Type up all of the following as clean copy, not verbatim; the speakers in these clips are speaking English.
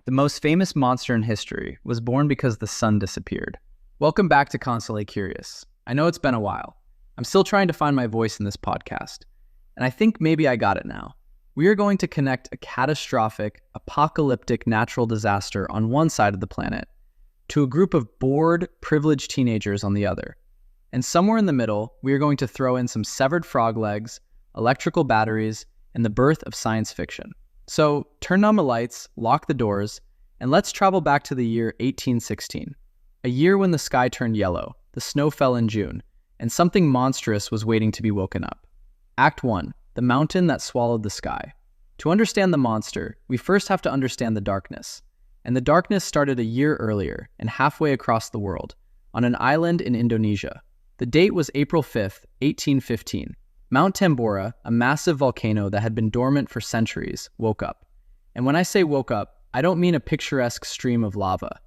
The most famous monster in history was born because the sun disappeared. Welcome back to Constantly Curious. I know it's been a while. I'm still trying to find my voice in this podcast, and I think maybe I got it now. We are going to connect a catastrophic, apocalyptic natural disaster on one side of the planet to a group of bored, privileged teenagers on the other. And somewhere in the middle, we are going to throw in some severed frog legs, electrical batteries, and the birth of science fiction. So turn on the lights, lock the doors, and let's travel back to the year 1816, a year when the sky turned yellow, the snow fell in June, and something monstrous was waiting to be woken up. Act 1, the mountain that swallowed the sky. To understand the monster, we first have to understand the darkness. And the darkness started a year earlier and halfway across the world, on an island in Indonesia. The date was April 5th, 1815. Mount Tambora, a massive volcano that had been dormant for centuries, woke up. And when I say woke up, I don't mean a picturesque stream of lava.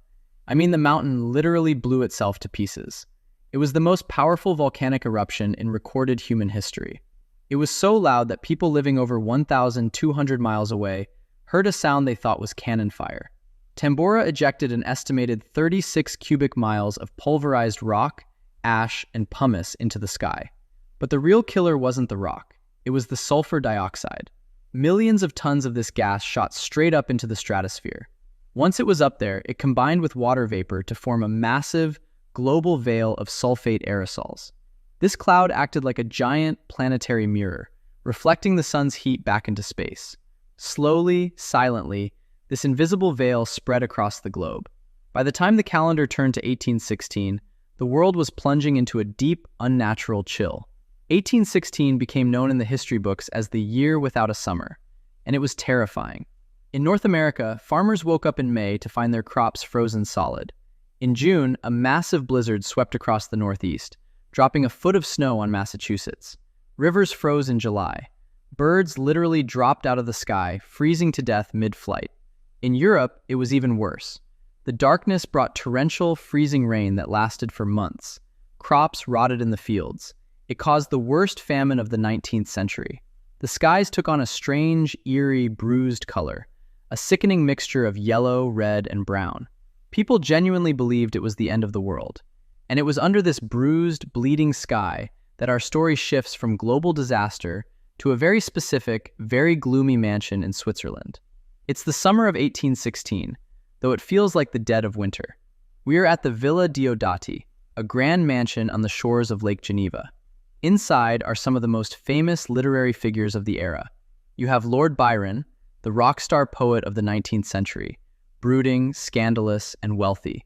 I mean the mountain literally blew itself to pieces. It was the most powerful volcanic eruption in recorded human history. It was so loud that people living over 1,200 miles away heard a sound they thought was cannon fire. Tambora ejected an estimated 36 cubic miles of pulverized rock, ash, and pumice into the sky. But the real killer wasn't the rock. It was the sulfur dioxide. Millions of tons of this gas shot straight up into the stratosphere. Once it was up there, it combined with water vapor to form a massive, global veil of sulfate aerosols. This cloud acted like a giant planetary mirror, reflecting the sun's heat back into space. Slowly, silently, this invisible veil spread across the globe. By the time the calendar turned to 1816, the world was plunging into a deep, unnatural chill. 1816 became known in the history books as the year without a summer, and it was terrifying. In North America, farmers woke up in May to find their crops frozen solid. In June, a massive blizzard swept across the Northeast, dropping a foot of snow on Massachusetts. Rivers froze in July. Birds literally dropped out of the sky, freezing to death mid-flight. In Europe, it was even worse. The darkness brought torrential, freezing rain that lasted for months. Crops rotted in the fields. It caused the worst famine of the 19th century. The skies took on a strange, eerie, bruised color, a sickening mixture of yellow, red, and brown. People genuinely believed it was the end of the world. And it was under this bruised, bleeding sky that our story shifts from global disaster to a very specific, very gloomy mansion in Switzerland. It's the summer of 1816, though it feels like the dead of winter. We are at the Villa Diodati, a grand mansion on the shores of Lake Geneva. Inside are some of the most famous literary figures of the era. You have Lord Byron, the rock star poet of the 19th century, brooding, scandalous, and wealthy.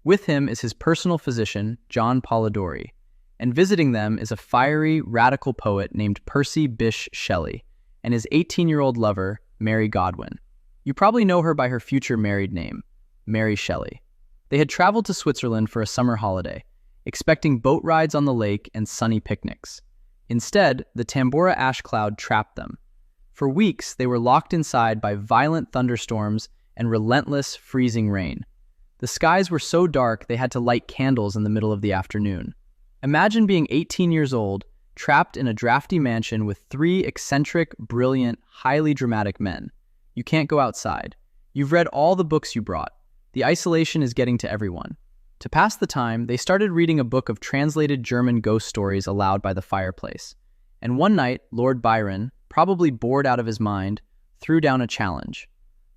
With him is his personal physician, John Polidori, and visiting them is a fiery, radical poet named Percy Bysshe Shelley, and his 18-year-old lover, Mary Godwin. You probably know her by her future married name, Mary Shelley. They had traveled to Switzerland for a summer holiday, expecting boat rides on the lake and sunny picnics. Instead, the Tambora ash cloud trapped them. For weeks, they were locked inside by violent thunderstorms and relentless, freezing rain. The skies were so dark they had to light candles in the middle of the afternoon. Imagine being 18 years old, trapped in a drafty mansion with 3 eccentric, brilliant, highly dramatic men. You can't go outside. You've read all the books you brought. The isolation is getting to everyone. To pass the time, they started reading a book of translated German ghost stories aloud by the fireplace. And one night, Lord Byron, probably bored out of his mind, threw down a challenge.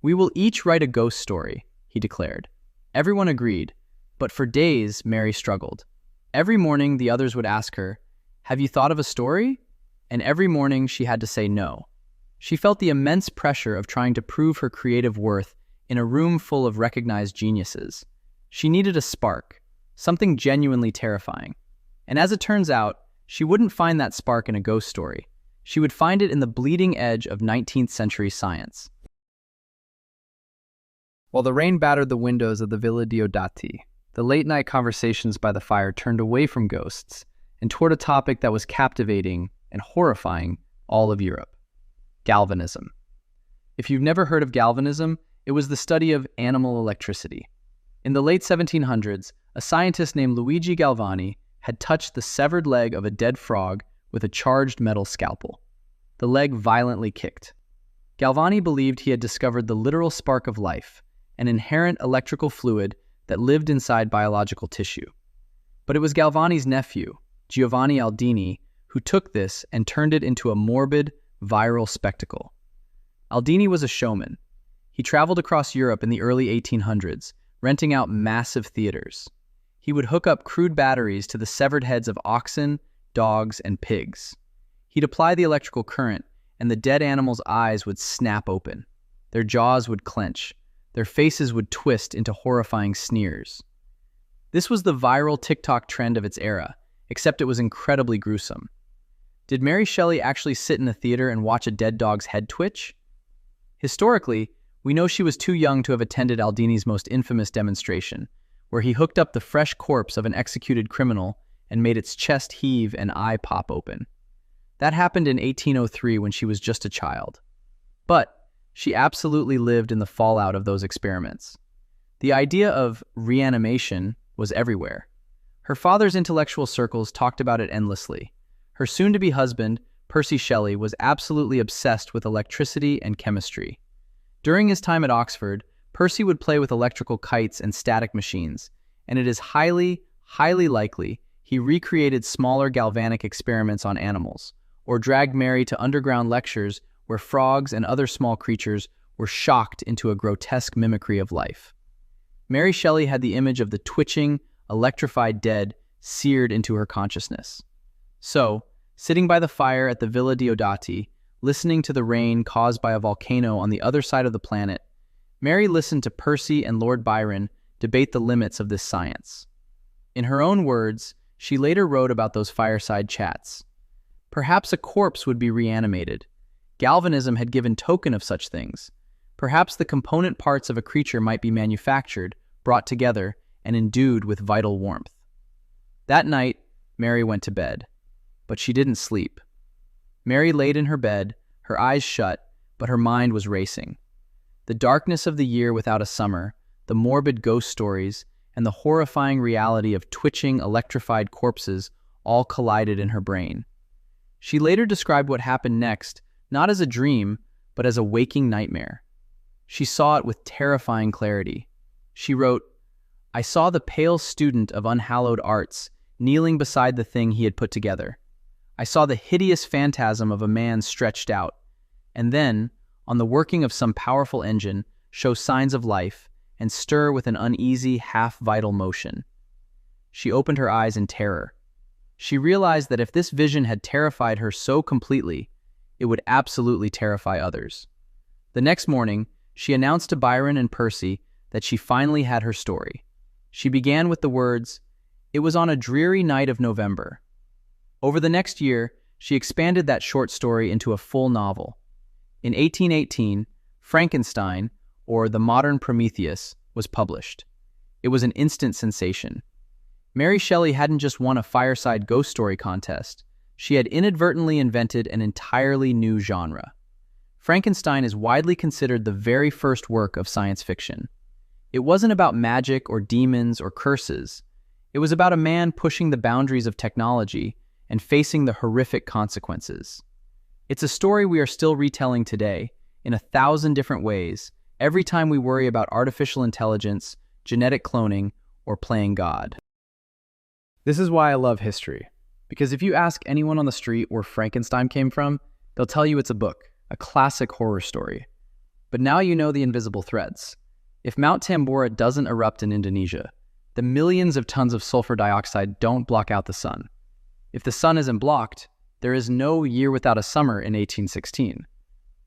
"We will each write a ghost story," he declared. Everyone agreed, but for days, Mary struggled. Every morning, the others would ask her, "Have you thought of a story?" And every morning, she had to say no. She felt the immense pressure of trying to prove her creative worth in a room full of recognized geniuses. She needed a spark, something genuinely terrifying. And as it turns out, she wouldn't find that spark in a ghost story. She would find it in the bleeding edge of 19th century science. While the rain battered the windows of the Villa Diodati, the late-night conversations by the fire turned away from ghosts and toward a topic that was captivating and horrifying all of Europe: galvanism. If you've never heard of galvanism, it was the study of animal electricity. In the late 1700s, a scientist named Luigi Galvani had touched the severed leg of a dead frog with a charged metal scalpel. The leg violently kicked. Galvani believed he had discovered the literal spark of life, an inherent electrical fluid that lived inside biological tissue. But it was Galvani's nephew, Giovanni Aldini, who took this and turned it into a morbid, viral spectacle. Aldini was a showman. He traveled across Europe in the early 1800s, renting out massive theaters. He would hook up crude batteries to the severed heads of oxen, dogs, and pigs. He'd apply the electrical current, and the dead animals' eyes would snap open. Their jaws would clench. Their faces would twist into horrifying sneers. This was the viral TikTok trend of its era, except it was incredibly gruesome. Did Mary Shelley actually sit in a theater and watch a dead dog's head twitch? Historically, we know she was too young to have attended Aldini's most infamous demonstration, where he hooked up the fresh corpse of an executed criminal and made its chest heave and eye pop open. That happened in 1803 when she was just a child. But she absolutely lived in the fallout of those experiments. The idea of reanimation was everywhere. Her father's intellectual circles talked about it endlessly. Her soon-to-be husband, Percy Shelley, was absolutely obsessed with electricity and chemistry. During his time at Oxford, Percy would play with electrical kites and static machines, and it is highly likely he recreated smaller galvanic experiments on animals, or dragged Mary to underground lectures where frogs and other small creatures were shocked into a grotesque mimicry of life. Mary Shelley had the image of the twitching, electrified dead seared into her consciousness. So, sitting by the fire at the Villa Diodati, listening to the rain caused by a volcano on the other side of the planet, Mary listened to Percy and Lord Byron debate the limits of this science. In her own words, she later wrote about those fireside chats. Perhaps a corpse would be reanimated. Galvanism had given token of such things. Perhaps the component parts of a creature might be manufactured, brought together, and endued with vital warmth. That night, Mary went to bed. But she didn't sleep. Mary laid in her bed, her eyes shut, but her mind was racing. The darkness of the year without a summer, the morbid ghost stories, and the horrifying reality of twitching, electrified corpses all collided in her brain. She later described what happened next, not as a dream, but as a waking nightmare. She saw it with terrifying clarity. She wrote, "I saw the pale student of unhallowed arts kneeling beside the thing he had put together. I saw the hideous phantasm of a man stretched out, and then, on the working of some powerful engine, show signs of life and stir with an uneasy, half-vital motion." She opened her eyes in terror. She realized that if this vision had terrified her so completely, it would absolutely terrify others. The next morning, she announced to Byron and Percy that she finally had her story. She began with the words, "It was on a dreary night of November." Over the next year, she expanded that short story into a full novel. In 1818, Frankenstein, or The Modern Prometheus, was published. It was an instant sensation. Mary Shelley hadn't just won a fireside ghost story contest. She had inadvertently invented an entirely new genre. Frankenstein is widely considered the very first work of science fiction. It wasn't about magic or demons or curses. It was about a man pushing the boundaries of technology and facing the horrific consequences. It's a story we are still retelling today, in 1,000 different ways, every time we worry about artificial intelligence, genetic cloning, or playing God. This is why I love history, because if you ask anyone on the street where Frankenstein came from, they'll tell you it's a book, a classic horror story. But now you know the invisible threads. If Mount Tambora doesn't erupt in Indonesia, the millions of tons of sulfur dioxide don't block out the sun. If the sun isn't blocked, there is no year without a summer in 1816.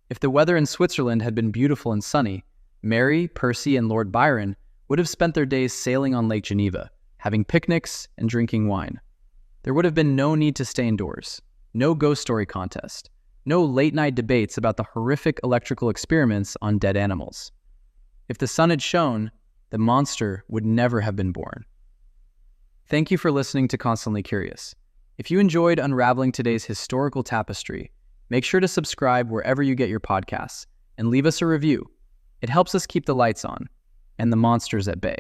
If the weather in Switzerland had been beautiful and sunny, Mary, Percy, and Lord Byron would have spent their days sailing on Lake Geneva, having picnics and drinking wine. There would have been no need to stay indoors, no ghost story contest, no late-night debates about the horrific electrical experiments on dead animals. If the sun had shone, the monster would never have been born. Thank you for listening to Constantly Curious. If you enjoyed unraveling today's historical tapestry, make sure to subscribe wherever you get your podcasts and leave us a review. It helps us keep the lights on and the monsters at bay.